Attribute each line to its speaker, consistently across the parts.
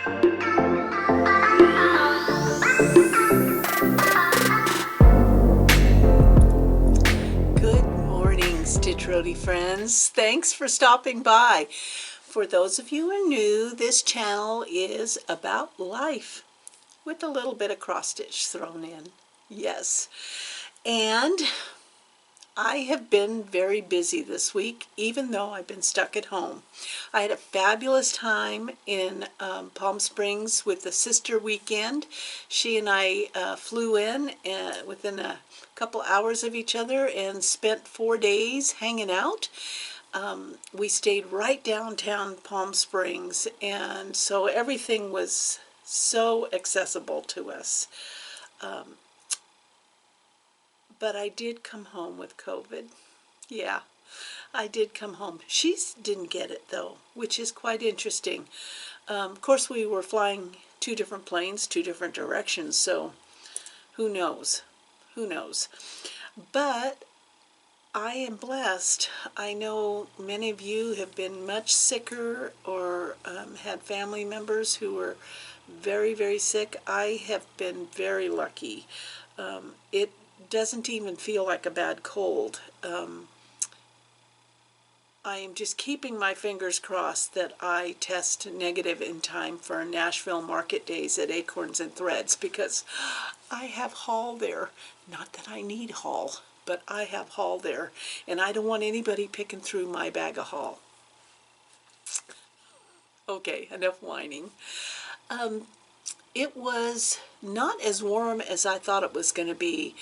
Speaker 1: Good morning, Stitch Roadie friends. Thanks for stopping by. For those of you who are new, this channel is about life with a little bit of cross stitch thrown in. Yes. And I have been very busy this week, even though I've been stuck at home. I had a fabulous time in Palm Springs with the sister weekend. She and I flew in within a couple hours of each other and spent 4 days hanging out. We stayed right downtown Palm Springs, and so everything was so accessible to us. But I did come home with COVID. Yeah, I did come home. She didn't get it though, which is quite interesting. Of course, we were flying two different planes, two different directions, so who knows? Who knows? But I am blessed. I know many of you have been much sicker or had family members who were very, very sick. I have been very lucky. It doesn't even feel like a bad cold. I am just keeping my fingers crossed that I test negative in time for Nashville Market Days at Acorns and Threads, because I have haul there. Not that I need haul, but I have haul there, and I don't want anybody picking through my bag of haul. Okay, enough whining. It was not as warm as I thought it was going to be.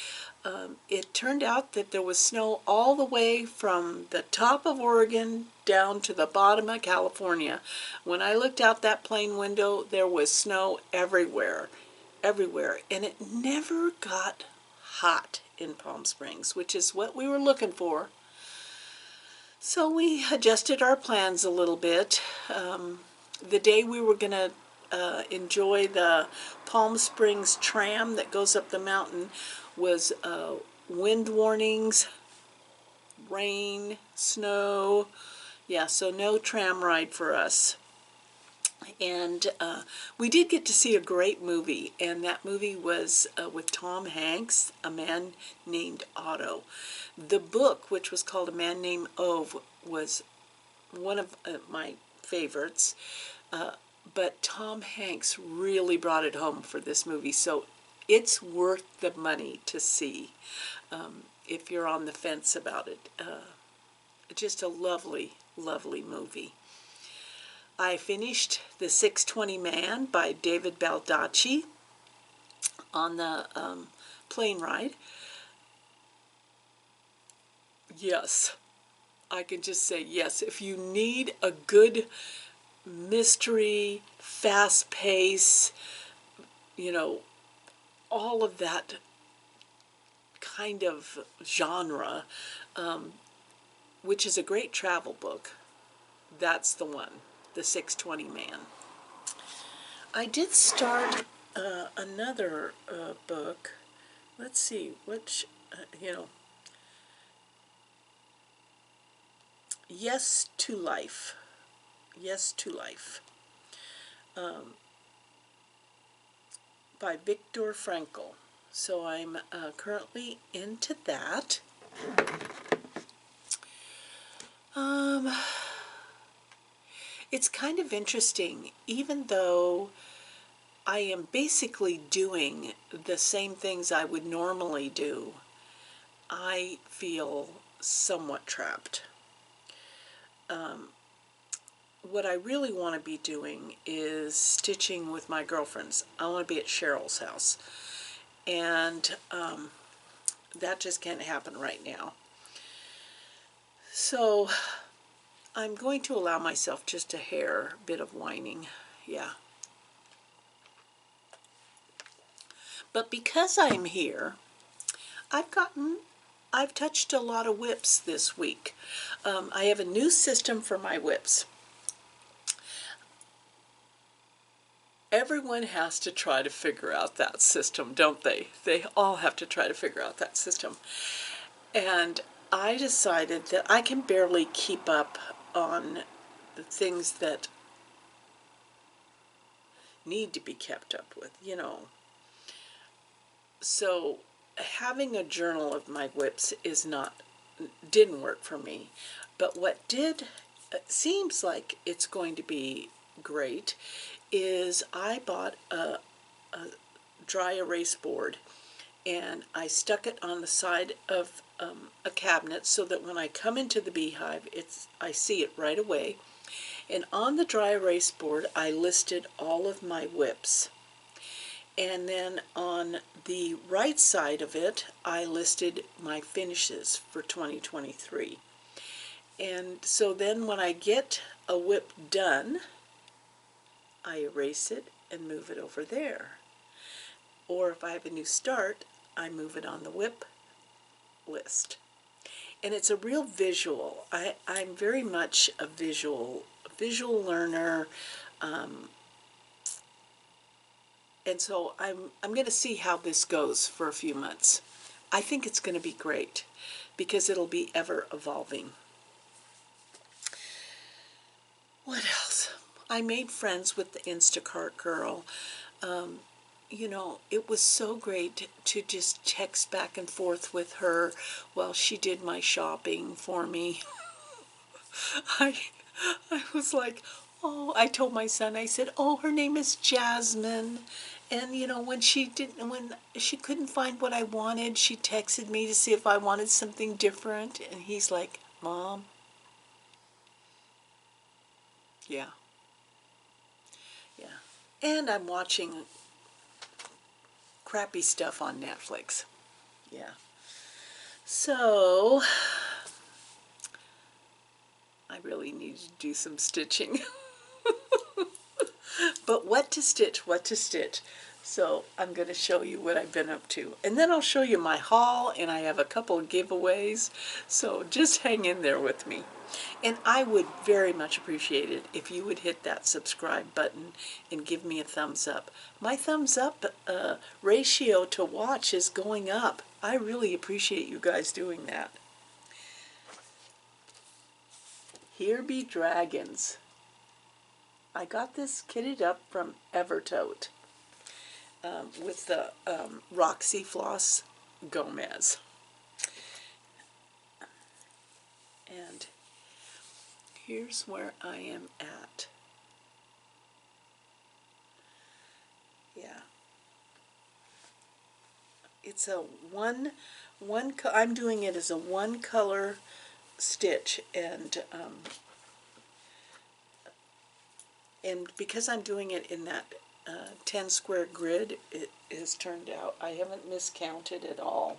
Speaker 1: It turned out that there was snow all the way from the top of Oregon down to the bottom of California. When I looked out that plane window, there was snow everywhere, everywhere. And it never got hot in Palm Springs, which is what we were looking for. So we adjusted our plans a little bit. The day we were going to enjoy the Palm Springs tram that goes up the mountain was wind warnings, rain, snow. Yeah, so no tram ride for us. And we did get to see a great movie, and that movie was with Tom Hanks, A Man Named Otto. The book, which was called A Man Named Ove, was one of my favorites. But Tom Hanks really brought it home for this movie, so it's worth the money to see if you're on the fence about it. Just a lovely, lovely movie. I finished The 620 Man by David Baldacci on the plane ride. Yes, I can just say yes. If you need a good mystery, fast pace, all of that kind of genre, which is a great travel book, that's the one, The 620 Man. I did start another book. Let's see, which, Yes to Life. Yes to Life. By Viktor Frankl. So I'm currently into that. It's kind of interesting, even though I am basically doing the same things I would normally do, I feel somewhat trapped. What I really want to be doing is stitching with my girlfriends. I want to be at Cheryl's house, and that just can't happen right now. So I'm going to allow myself just a hair bit of whining. Yeah. But because I'm here, I've touched a lot of whips this week. I have a new system for my whips. Everyone has to try to figure out that system, don't they? They all have to try to figure out that system. And I decided that I can barely keep up on the things that need to be kept up with, you know. So having a journal of my whips didn't work for me. But what did, seems like it's going to be great, is I bought a dry erase board, and I stuck it on the side of a cabinet so that when I come into the beehive, I see it right away. And on the dry erase board, I listed all of my whips. And then on the right side of it, I listed my finishes for 2023. And so then when I get a whip done, I erase it and move it over there. Or if I have a new start, I move it on the whip list. And it's a real visual. I'm very much a visual learner. And so I'm going to see how this goes for a few months. I think it's going to be great because it'll be ever evolving. What else? I made friends with the Instacart girl. You know, it was so great to just text back and forth with her while she did my shopping for me. I was like, oh, I told my son, I said, oh, her name is Jasmine. And, you know, when she couldn't find what I wanted, she texted me to see if I wanted something different. And he's like, Mom. Yeah. Yeah. And I'm watching crappy stuff on Netflix. Yeah. So, I really need to do some stitching. But what to stitch. So I'm going to show you what I've been up to. And then I'll show you my haul, and I have a couple of giveaways. So just hang in there with me. And I would very much appreciate it if you would hit that subscribe button and give me a thumbs up. My thumbs up ratio to watch is going up. I really appreciate you guys doing that. Here be dragons. I got this kitted up from Evertote with the Roxy Floss Gomez. And here's where I am at. Yeah. It's a I'm doing it as a one color stitch, and because I'm doing it in that 10 square grid, it has turned out, I haven't miscounted at all.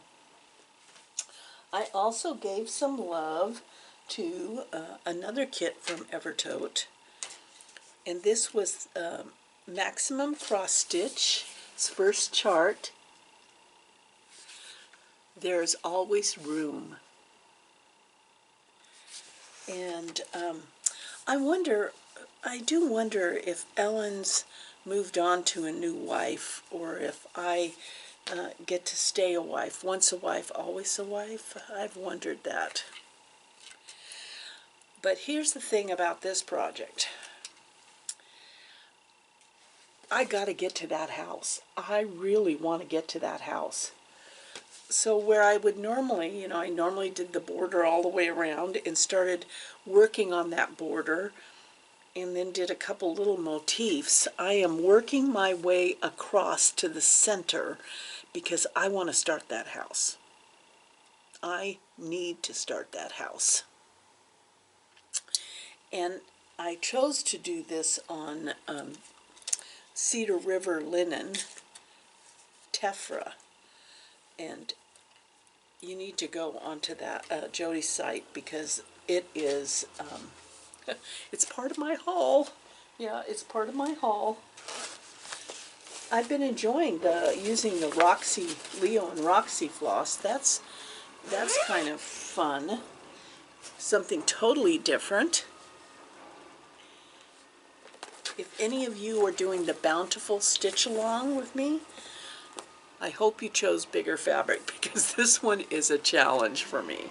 Speaker 1: I also gave some love to another kit from Evertote, and this was Maximum Cross Stitch's first chart. There's always room. And I do wonder if Ellen's moved on to a new wife, or if I get to stay a wife. Once a wife, always a wife. I've wondered that. But here's the thing about this project. I got to get to that house. I really want to get to that house. So where I would normally, you know, I normally did the border all the way around and started working on that border, and then did a couple little motifs. I am working my way across to the center because I want to start that house. I need to start that house. And I chose to do this on Cedar River linen, tephra. And you need to go onto that Jody's site because it is... it's part of my haul. Yeah, it's part of my haul. I've been enjoying using the Leo and Roxy floss. That's kind of fun. Something totally different. If any of you are doing the Bountiful Stitch Along with me, I hope you chose bigger fabric because this one is a challenge for me.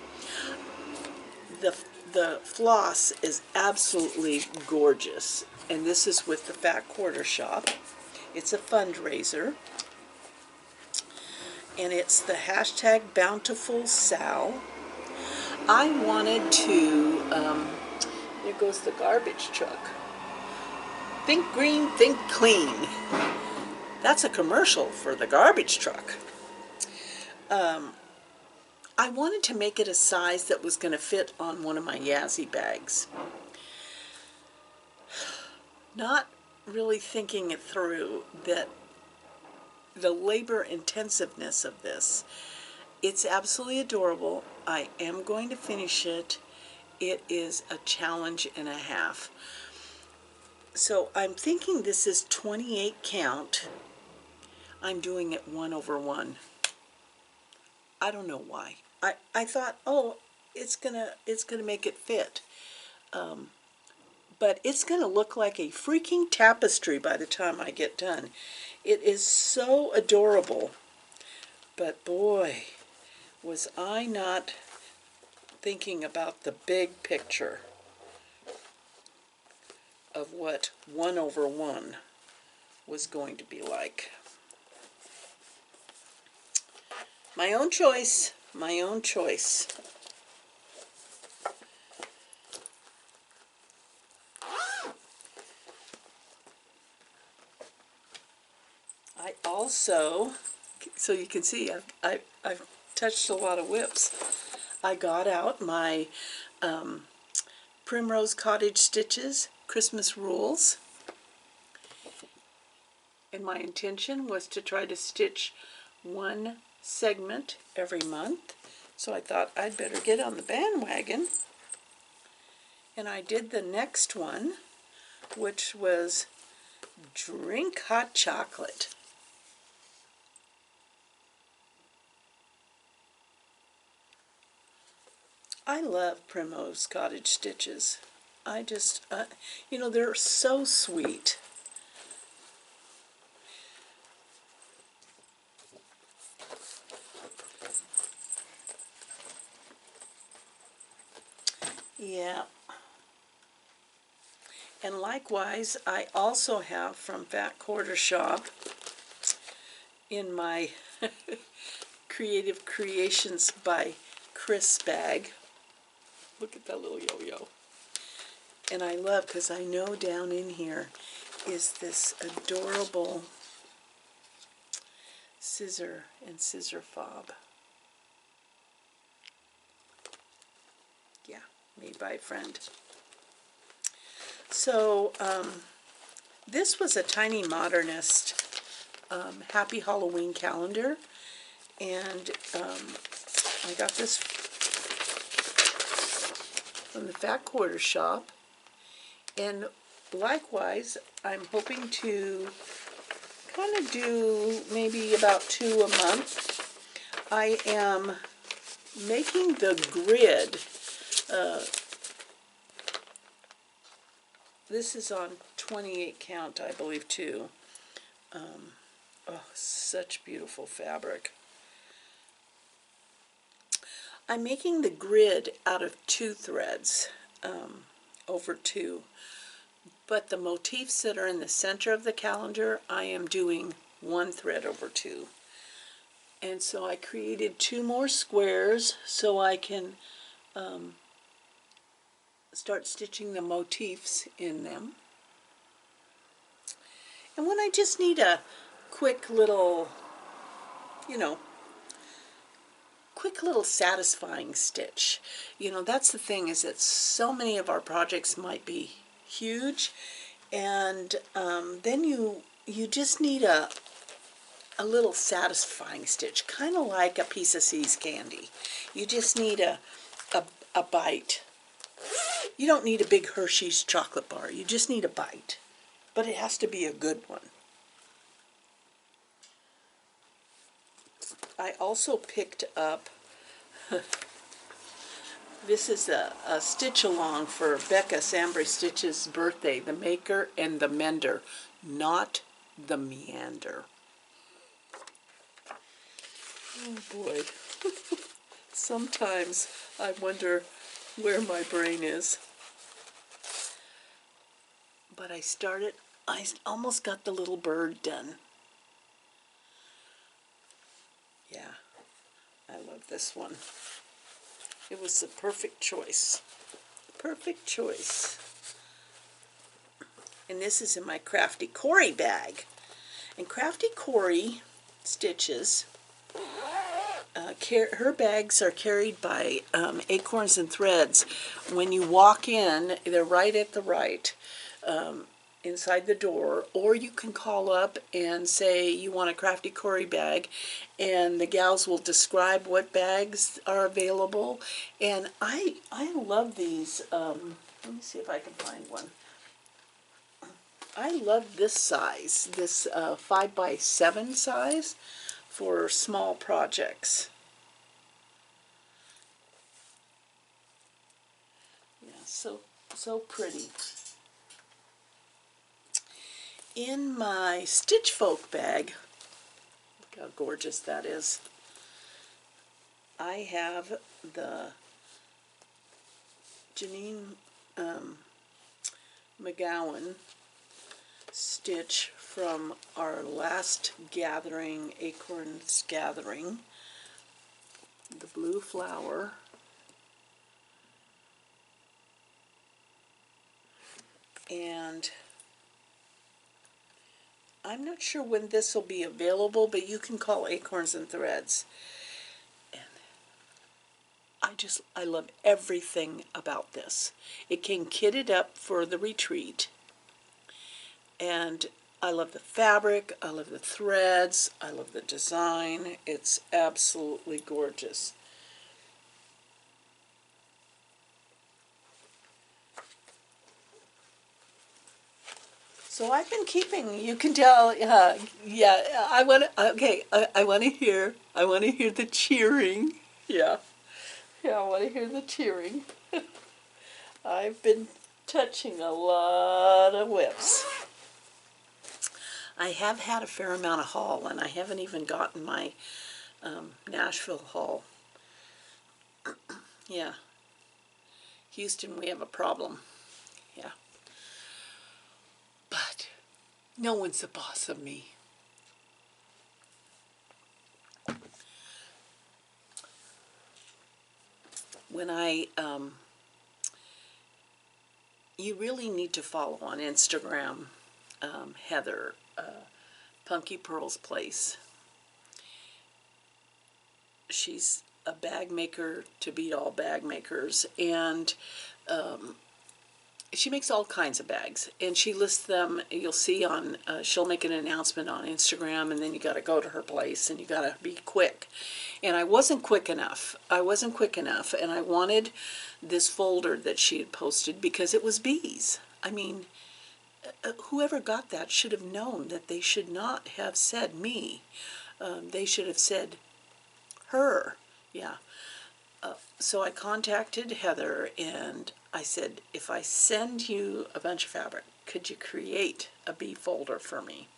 Speaker 1: The floss is absolutely gorgeous, and this is with the Fat Quarter Shop. It's a fundraiser, and it's the hashtag Bountiful Sal. I wanted to, there goes the garbage truck. Think green, think clean. That's a commercial for the garbage truck. I wanted to make it a size that was going to fit on one of my Yazzie bags. Not really thinking it through that the labor intensiveness of this. It's absolutely adorable. I am going to finish it. It is a challenge and a half. So I'm thinking this is 28 count. I'm doing it 1/1. I don't know why. I thought, oh, it's gonna make it fit. But it's gonna look like a freaking tapestry by the time I get done. It is so adorable. But boy, was I not thinking about the big picture of what 1/1 was going to be like. My own choice, my own choice. I also, so you can see, I've touched a lot of whips. I got out my Primrose Cottage Stitches Christmas Rules. And my intention was to try to stitch one segment every month. So I thought I'd better get on the bandwagon. And I did the next one, which was Drink Hot Chocolate. I love Primrose Cottage Stitches. I just, you know, they're so sweet. Yeah. And likewise, I also have from Fat Quarter Shop in my Creative Creations by Chris bag. Look at that little yo-yo. And I love, because I know down in here is this adorable scissor and scissor fob. Yeah, made by a friend. So this was a Tiny Modernist Happy Halloween calendar, and I got this from the Fat Quarter Shop, and likewise I'm hoping to kind of do maybe about 2 a month. I am making the grid. This is on 28 count, I believe, too. Oh, such beautiful fabric. I'm making the grid out of 2 threads, over 2. But the motifs that are in the center of the calendar, I am doing 1 thread over 2. And so I created 2 more squares so I can start stitching the motifs in them. And when I just need a quick little, you know, quick little satisfying stitch. You know, that's the thing, is that so many of our projects might be huge, and then you just need a little satisfying stitch, kind of like a piece of See's candy. You just need a bite. You don't need a big Hershey's chocolate bar. You just need a bite. But it has to be a good one. I also picked up, this is a stitch along for Becca Sambry Stitch's birthday, the Maker and the Mender, not the Meander. Oh boy. Sometimes I wonder where my brain is. But I started I almost got the little bird done. Yeah, I love this one. It was the perfect choice. Perfect choice. And this is in my Crafty Cory bag. And Crafty Cory stitches, her bags are carried by Acorns and Threads. When you walk in, they're right at the right, inside the door, or you can call up and say you want a Crafty Cory bag, and the gals will describe what bags are available. And I love these. Let me see if I can find one. I love this size, this 5x7 size for small projects. Yeah, so pretty. In my Stitch Folk bag, look how gorgeous that is. I have the Janine McGowan stitch from our last gathering, Acorns Gathering, the blue flower. And I'm not sure when this will be available, but you can call Acorns and Threads. And I love everything about this. It came kitted up for the retreat. And I love the fabric, I love the threads, I love the design. It's absolutely gorgeous. So I've been keeping, you can tell, yeah, I want to, okay, I want to hear the cheering. Yeah, yeah, I want to hear the cheering. I've been touching a lot of whips. I have had a fair amount of haul, and I haven't even gotten my Nashville haul. Yeah. Houston, we have a problem. Yeah. But no one's the boss of me. When you really need to follow on Instagram, Heather, Punky Pearl's Place. She's a bag maker to beat all bag makers, and she makes all kinds of bags, and she lists them. You'll see on, she'll make an announcement on Instagram, and then you got to go to her place, and you got to be quick. And I wasn't quick enough. And I wanted this folder that she had posted because it was bees. I mean, whoever got that should have known that they should not have said me. They should have said her. Yeah. So I contacted Heather and I said, if I send you a bunch of fabric, could you create a bee folder for me?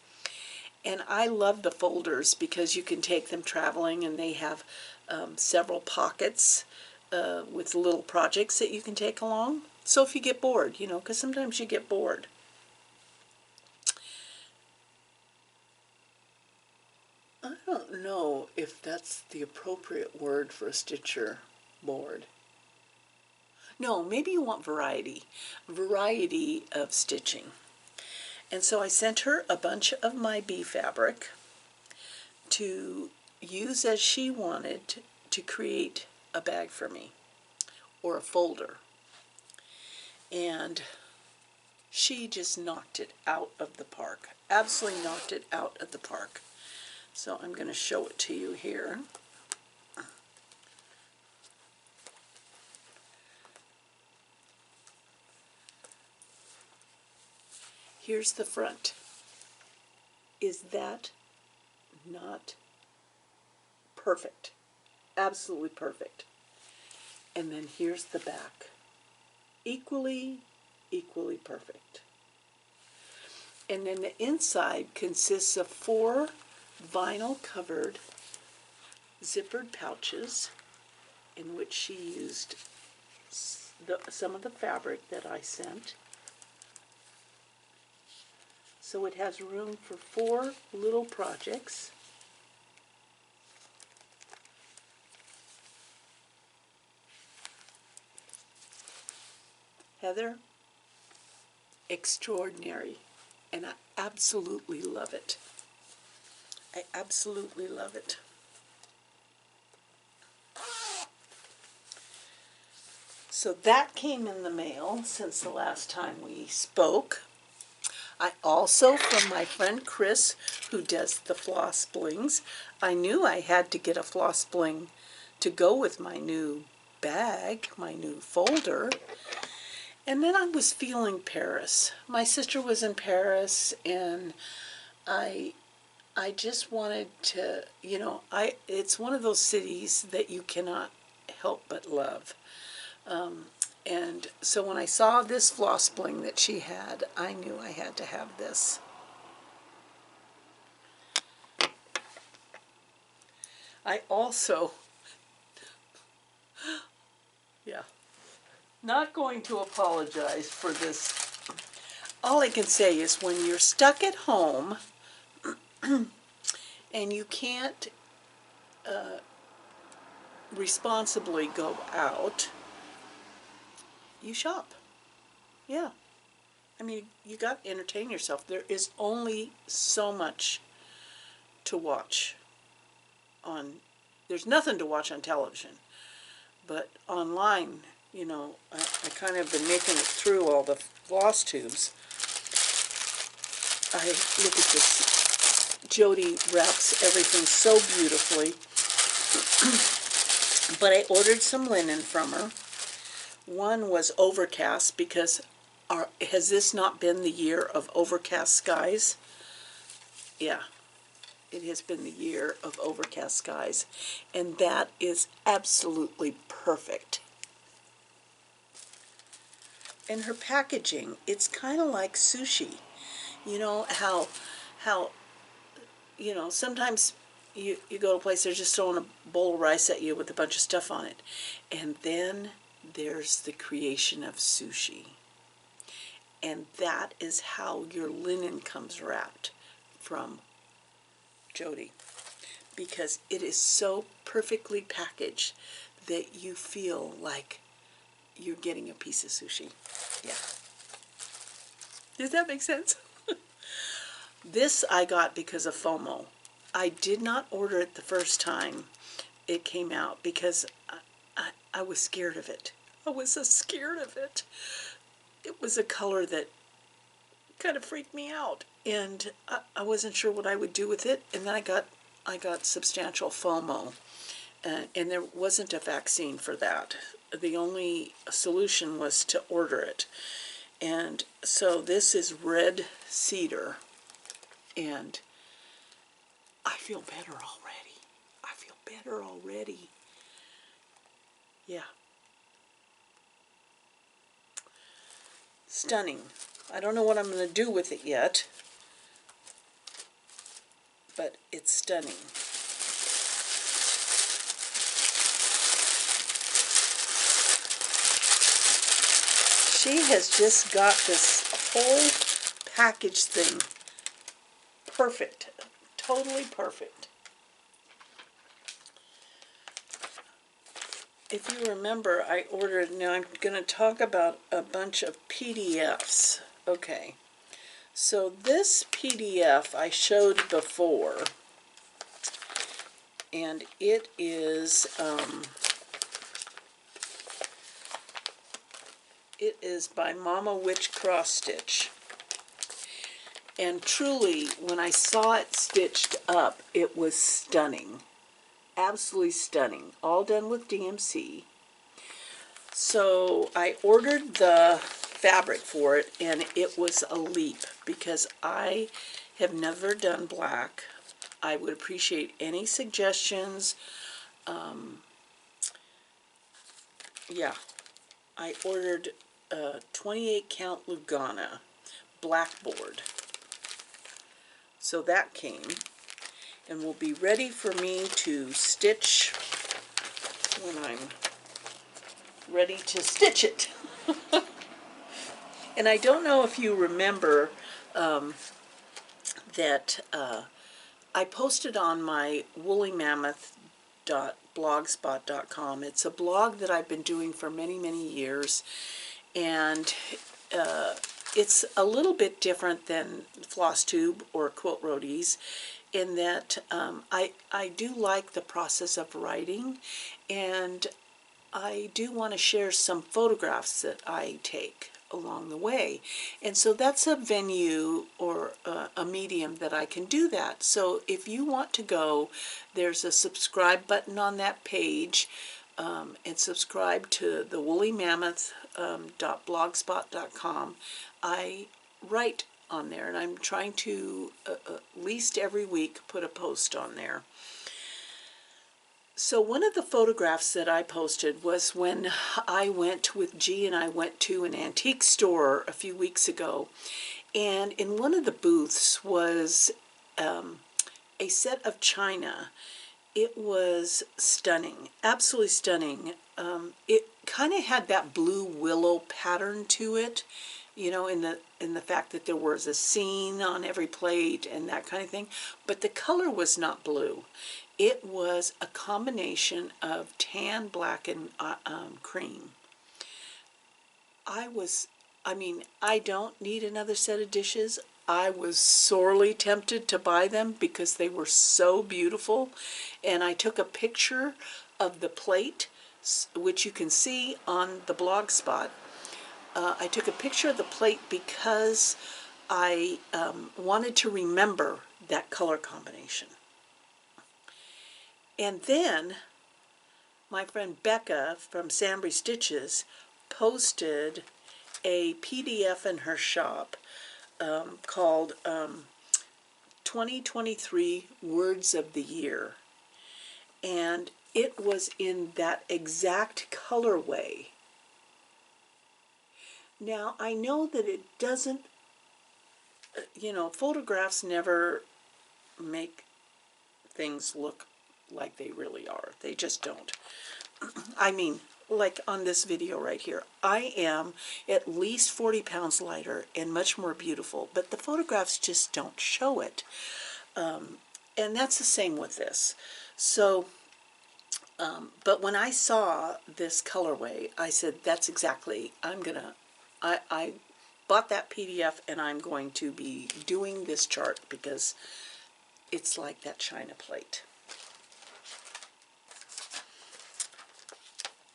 Speaker 1: And I love the folders because you can take them traveling, and they have several pockets with little projects that you can take along. So if you get bored, you know, because sometimes you get bored. I don't know if that's the appropriate word for a stitcher board. No, maybe you want variety of stitching. And so I sent her a bunch of my bee fabric to use as she wanted to create a bag for me or a folder. And she just knocked it out of the park. Absolutely knocked it out of the park. So I'm going to show it to you here. Here's the front. Is that not perfect? Absolutely perfect. And then here's the back. Equally perfect. And then the inside consists of 4 vinyl covered zippered pouches in which she used some of the fabric that I sent. So it has room for 4 little projects. Heather, extraordinary, and I absolutely love it. I absolutely love it. So that came in the mail since the last time we spoke. I also, from my friend Chris, who does the floss blings, I knew I had to get a floss bling to go with my new bag, my new folder. And then I was feeling Paris. My sister was in Paris, and I just wanted to, it's one of those cities that you cannot help but love. And so when I saw this floss bling that she had, I knew I had to have this. I also, yeah, not going to apologize for this. All I can say is when you're stuck at home and you can't responsibly go out, you shop. Yeah. I mean, you got to entertain yourself. There is only so much to watch on, there's nothing to watch on television, but online, I kind of been making it through all the floss tubes. I look at this. Jody wraps everything so beautifully. But I ordered some linen from her. One was overcast because has this not been the year of overcast skies? Yeah, it has been the year of overcast skies. And that is absolutely perfect. And her packaging, it's kind of like sushi. You know how sometimes you go to a place, they're just throwing a bowl of rice at you with a bunch of stuff on it. And then there's the creation of sushi. And that is how your linen comes wrapped from Jody. Because it is so perfectly packaged that you feel like you're getting a piece of sushi. Yeah. Does that make sense? This I got because of FOMO. I did not order it the first time it came out because I was scared of it. I was so scared of it. It was a color that kind of freaked me out, and I wasn't sure what I would do with it. And then I got substantial FOMO, and there wasn't a vaccine for that. The only solution was to order it. And so this is red cedar, and I feel better already. I feel better already. Yeah. Stunning. I don't know what I'm going to do with it yet, but it's stunning. She has just got this whole package thing perfect. Totally perfect. If you remember, I ordered, now I'm going to talk about a bunch of PDFs. Okay. So this PDF I showed before, and it is by Mama Witch Cross Stitch. And truly, when I saw it stitched up, it was stunning. Absolutely stunning. All done with DMC. So I ordered the fabric for it, and it was a leap because I have never done black. I would appreciate any suggestions. Yeah, I ordered a 28 count Lugana blackboard. So that came and will be ready for me to stitch when I'm ready to stitch it. And I don't know if you remember, that I posted on my woolymammoth.blogspot.com. It's a blog that I've been doing for many, many years, and it's a little bit different than FlossTube or Quilt Roadies in that I do like the process of writing, and I do want to share some photographs that I take along the way. And so that's a venue or a medium that I can do that. So if you want to go, there's a subscribe button on that page, and subscribe to the woolymammoth.blogspot.com. I write on there, and I'm trying to at least every week put a post on there. So one of the photographs that I posted was when I went with G and I went to an antique store a few weeks ago, and in one of the booths was a set of china. It was stunning, absolutely stunning. It kind of had that blue willow pattern to it, you know, in the fact that there was a scene on every plate and that kind of thing. But the color was not blue. It was a combination of tan, black, and cream. I mean, I don't need another set of dishes. I was sorely tempted to buy them because they were so beautiful. And I took a picture of the plate, which you can see on the blog spot. I took a picture of the plate because I wanted to remember that color combination. And then my friend Becca from Sambry Stitches posted a PDF in her shop called 2023 Words of the Year. And it was in that exact colorway. Now, I know that it doesn't, you know, photographs never make things look like they really are. They just don't. I mean, like on this video right here, I am at least 40 pounds lighter and much more beautiful, but the photographs just don't show it. And that's the same with this. So, but when I saw this colorway, I said, that's exactly, I bought that PDF and I'm going to be doing this chart because it's like that china plate.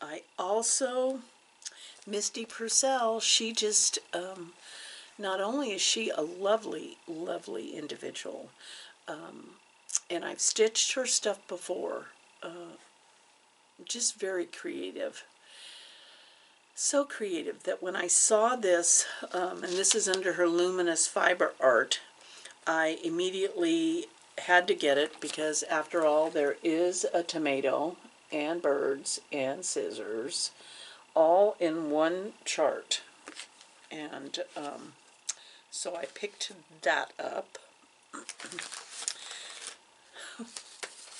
Speaker 1: I also, Misty Purcell, she just, not only is she a lovely, lovely individual, and I've stitched her stuff before, just very creative. So creative that when I saw this, and this is under her Luminous Fiber Art, I immediately had to get it because after all there is a tomato and birds and scissors all in one chart, and so I picked that up.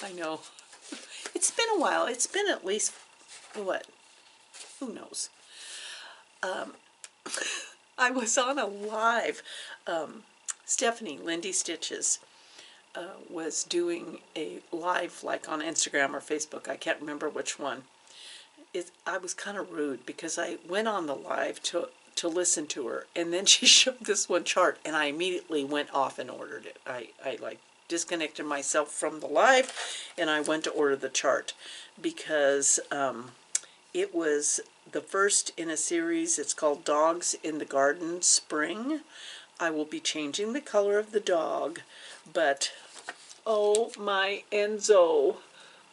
Speaker 1: I know it's been a while. It's been at least, what, who knows. I was on a live, Stephanie Lindy Stitches was doing a live, like on Instagram or Facebook, I can't remember which one. I was kind of rude because I went on the live to listen to her, and then she showed this one chart and I immediately went off and ordered it. I like disconnected myself from the live and I went to order the chart because it was the first in a series. It's called Dogs in the Garden Spring. I will be changing the color of the dog, but oh my Enzo,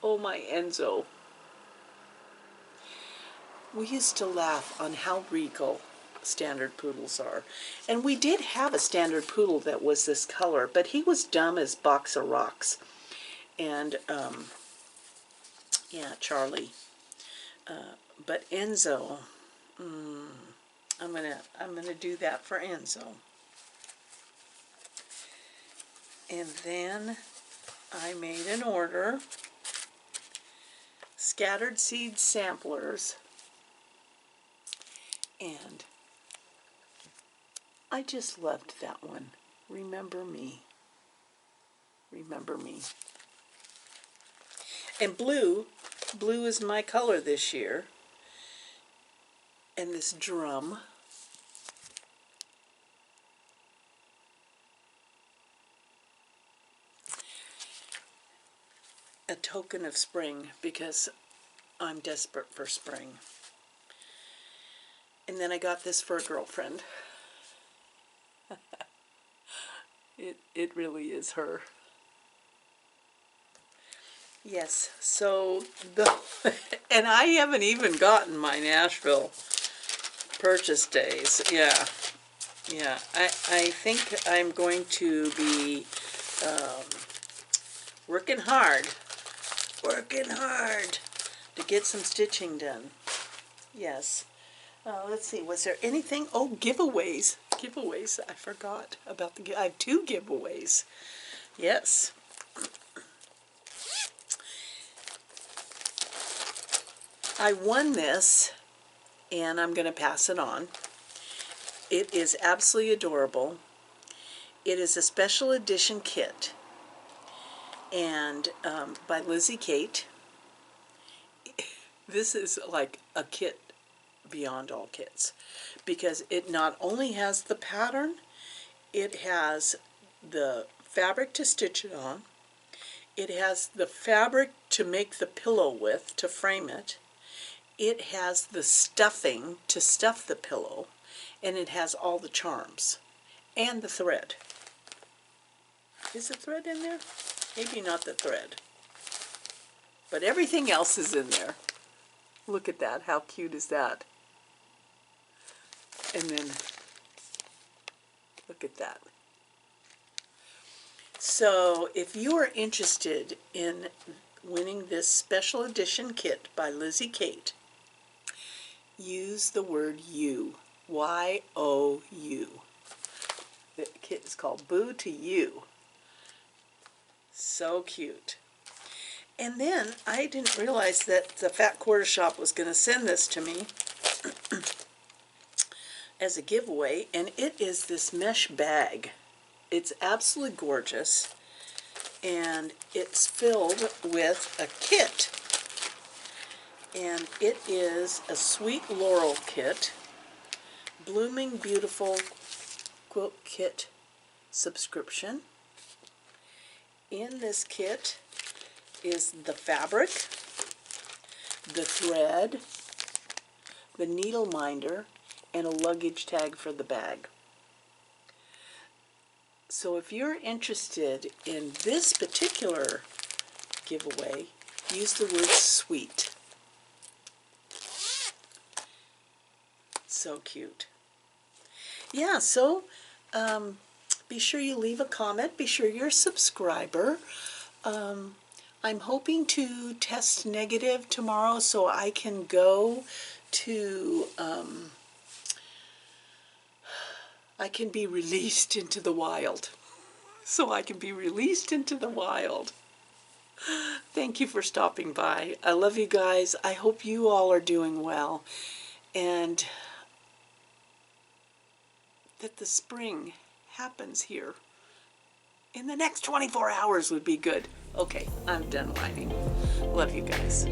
Speaker 1: oh my Enzo. We used to laugh on how regal standard poodles are. And we did have a standard poodle that was this color, but he was dumb as box of rocks. And, yeah, Charlie. But Enzo, I'm gonna do that for Enzo. And then I made an order, scattered seed samplers, and I just loved that one. Remember Me. remember me. And blue is my color this year. And this drum. A token of spring, because I'm desperate for spring. And then I got this for a girlfriend. It really is her. Yes, so and I haven't even gotten my Nashville purchase days. Yeah. I think I'm going to be working hard to get some stitching done. Yes. Let's see, was there anything? Oh, giveaways. I forgot about I have 2 giveaways. Yes. I won this, and I'm going to pass it on. It is absolutely adorable. It is a special edition kit, and by Lizzie Kate. This is like a kit beyond all kits, because it not only has the pattern, it has the fabric to stitch it on, it has the fabric to make the pillow with, to frame it, it has the stuffing to stuff the pillow, and it has all the charms, and the thread. Is the thread in there? Maybe not the thread, but everything else is in there. Look at that, how cute is that? And then, look at that. So, if you are interested in winning this special edition kit by Lizzie Kate, use the word YOU. Y-O-U. The kit is called Boo to You. So cute. And then, I didn't realize that the Fat Quarter Shop was going to send this to me as a giveaway, and it is this mesh bag. It's absolutely gorgeous, and it's filled with a kit, and it is a Sweet Laurel kit, Blooming Beautiful Quilt Kit subscription. In this kit is the fabric, the thread, the needle minder, and a luggage tag for the bag. So if you're interested in this particular giveaway, use the word sweet. So cute. Yeah, so be sure you leave a comment. Be sure you're a subscriber. I'm hoping to test negative tomorrow so I can go to I can be released into the wild. So I can be released into the wild. Thank you for stopping by. I love you guys. I hope you all are doing well. And that the spring happens here. In the next 24 hours would be good. Okay, I'm done whining. Love you guys.